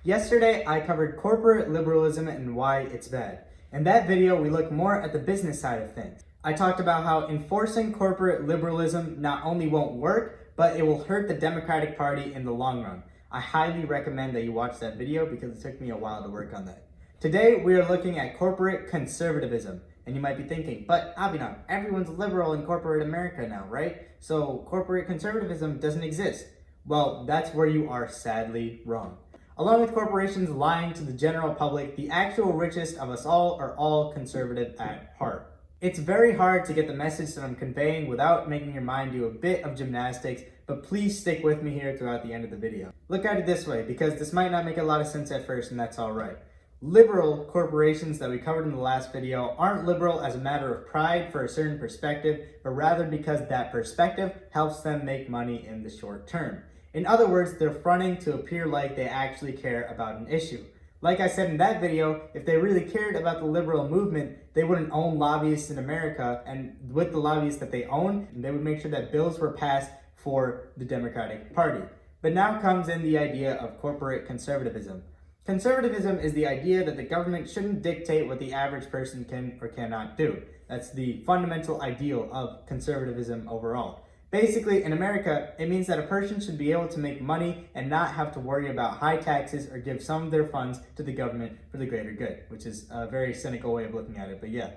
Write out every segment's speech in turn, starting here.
Yesterday, I covered corporate liberalism and why it's bad. In that video, we looked more at the business side of things. I talked about how enforcing corporate liberalism not only won't work, but it will hurt the Democratic Party in the long run. I highly recommend that you watch that video because it took me a while to work on that. Today, we are looking at corporate conservatism. And you might be thinking, but Abhinav, everyone's liberal in corporate America now, right? So corporate conservatism doesn't exist. Well, that's where you are sadly wrong. Along with corporations lying to the general public, the actual richest of us all are all conservative at heart. It's very hard to get the message that I'm conveying without making your mind do a bit of gymnastics, but please stick with me here throughout the end of the video. Look at it this way, because this might not make a lot of sense at first, and that's all right. Liberal corporations that we covered in the last video aren't liberal as a matter of pride for a certain perspective, but rather because that perspective helps them make money in the short term. In other words, they're fronting to appear like they actually care about an issue. Like I said in that video, if they really cared about the liberal movement, they wouldn't own lobbyists in America, and with the lobbyists that they own, they would make sure that bills were passed for the Democratic Party. But now comes in the idea of corporate conservatism. Conservatism is the idea that the government shouldn't dictate what the average person can or cannot do. That's the fundamental ideal of conservatism overall. Basically, in America, it means that a person should be able to make money and not have to worry about high taxes or give some of their funds to the government for the greater good, which is a very cynical way of looking at it, but yeah.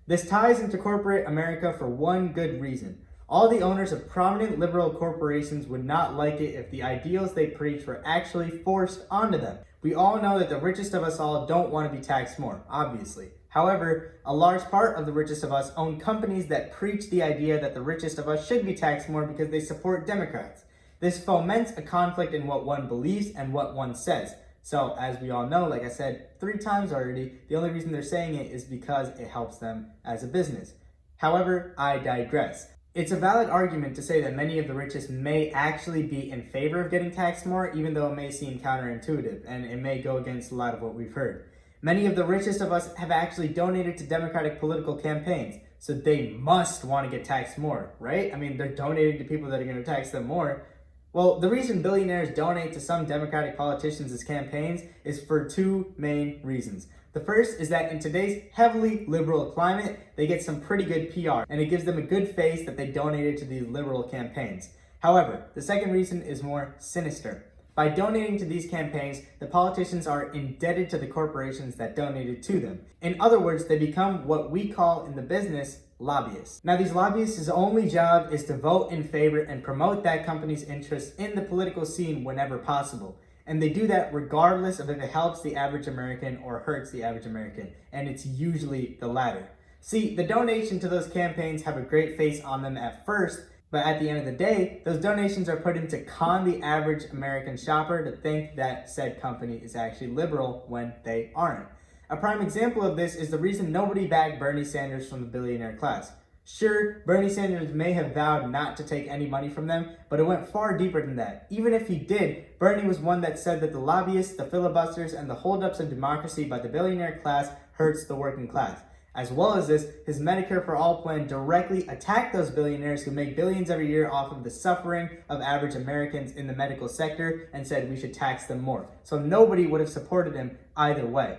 This ties into corporate America for one good reason. All the owners of prominent liberal corporations would not like it if the ideals they preach were actually forced onto them. We all know that the richest of us all don't want to be taxed more, obviously. However, a large part of the richest of us own companies that preach the idea that the richest of us should be taxed more because they support Democrats. This foments a conflict in what one believes and what one says. So, as we all know, like I said 3 times already, the only reason they're saying it is because it helps them as a business. However, I digress. It's a valid argument to say that many of the richest may actually be in favor of getting taxed more, even though it may seem counterintuitive, and it may go against a lot of what we've heard. Many of the richest of us have actually donated to Democratic political campaigns, so they must want to get taxed more, right? I mean, they're donating to people that are going to tax them more. Well, the reason billionaires donate to some Democratic politicians' campaigns is for 2 main reasons. The first is that in today's heavily liberal climate, they get some pretty good PR, and it gives them a good face that they donated to these liberal campaigns. However, the second reason is more sinister. By donating to these campaigns, the politicians are indebted to the corporations that donated to them. In other words, they become what we call in the business lobbyists. Now, these lobbyists' only job is to vote in favor and promote that company's interests in the political scene whenever possible. And they do that regardless of if it helps the average American or hurts the average American. And it's usually the latter. See, the donation to those campaigns have a great face on them at first, but at the end of the day, those donations are put in to con the average American shopper to think that said company is actually liberal when they aren't. A prime example of this is the reason nobody backed Bernie Sanders from the billionaire class. Sure, Bernie Sanders may have vowed not to take any money from them, but it went far deeper than that. Even if he did, Bernie was one that said that the lobbyists, the filibusters, and the holdups of democracy by the billionaire class hurts the working class. As well as this, his Medicare for All plan directly attacked those billionaires who make billions every year off of the suffering of average Americans in the medical sector and said we should tax them more. So nobody would have supported him either way.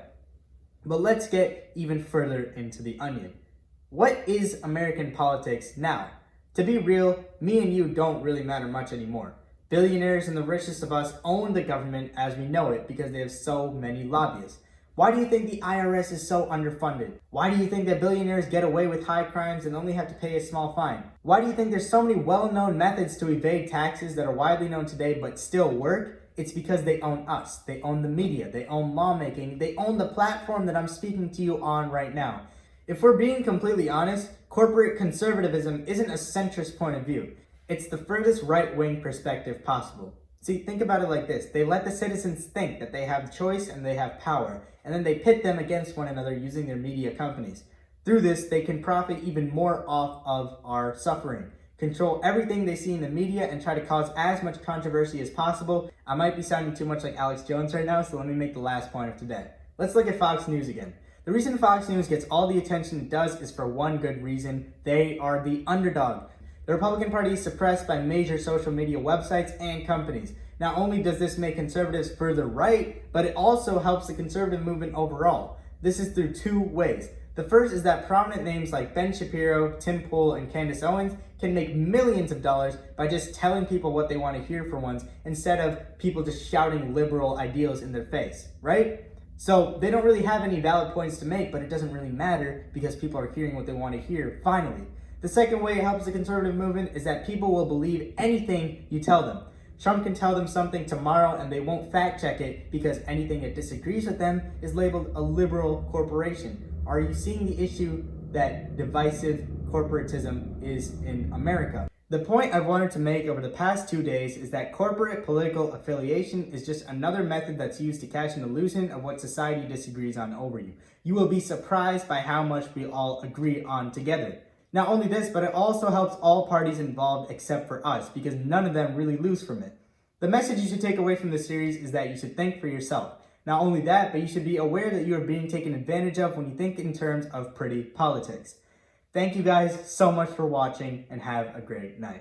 But let's get even further into the onion. What is American politics now? To be real, me and you don't really matter much anymore. Billionaires and the richest of us own the government as we know it because they have so many lobbyists. Why do you think the IRS is so underfunded? Why do you think that billionaires get away with high crimes and only have to pay a small fine? Why do you think there's so many well-known methods to evade taxes that are widely known today but still work? It's because they own us. They own the media. They own lawmaking. They own the platform that I'm speaking to you on right now. If we're being completely honest, corporate conservatism isn't a centrist point of view. It's the furthest right-wing perspective possible. See, think about it like this. They let the citizens think that they have choice and they have power, and then they pit them against one another using their media companies. Through this, they can profit even more off of our suffering, control everything they see in the media, and try to cause as much controversy as possible. I might be sounding too much like Alex Jones right now, so let me make the last point of today. Let's look at Fox News again. The reason Fox News gets all the attention it does is for one good reason. They are the underdog. The Republican Party is suppressed by major social media websites and companies. Not only does this make conservatives further right, but it also helps the conservative movement overall. This is through two ways. The first is that prominent names like Ben Shapiro, Tim Pool, and Candace Owens can make millions of dollars by just telling people what they want to hear for once, instead of people just shouting liberal ideals in their face, right? So they don't really have any valid points to make, but it doesn't really matter because people are hearing what they want to hear finally. The second way it helps the conservative movement is that people will believe anything you tell them. Trump can tell them something tomorrow and they won't fact check it because anything that disagrees with them is labeled a liberal corporation. Are you seeing the issue that divisive corporatism is in America? The point I've wanted to make over the past 2 days is that corporate political affiliation is just another method that's used to catch an illusion of what society disagrees on over you. You will be surprised by how much we all agree on together. Not only this, but it also helps all parties involved except for us, because none of them really lose from it. The message you should take away from this series is that you should think for yourself. Not only that, but you should be aware that you are being taken advantage of when you think in terms of pretty politics. Thank you guys so much for watching and have a great night.